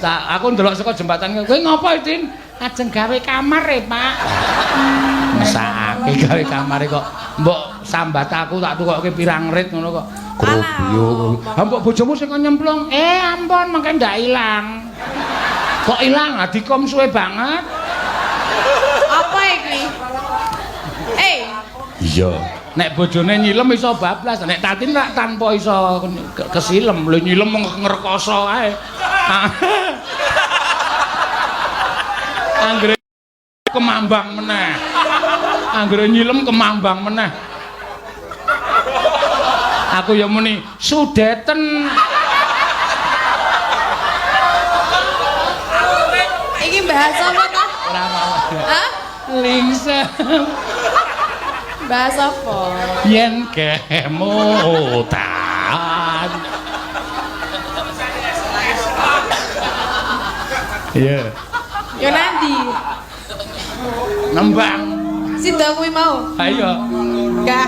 Aku ndelok saka jembatan kowe ngopo, Din? Ajeng gawe kamar e, Pak. Mesake gawe kamare kok mbok sambat aku tak tukokke pirang rit ngono kok. Grobiyo. Ha mbok bojomu sing nyemplung. Ampun, mengke ndak ilang. Kok ilang? Dikom suwe banget. Apa iki? Iya. Nek bojone nyilem iso bablas, nek Tatin rak tanpa iso kesilem. Lho nyilem ngrekoso ae. Anggere kemambang meneh. Anggere nyilem kemambang meneh. Aku ya muni sudeten. Iki bahasa apa ta? Ora mau. Hah? Lingsem. Bahasa apa? Yen kemutan. Iya. Yo nanti. Nembang. Sida kuwi mau. Ayo. Enggak.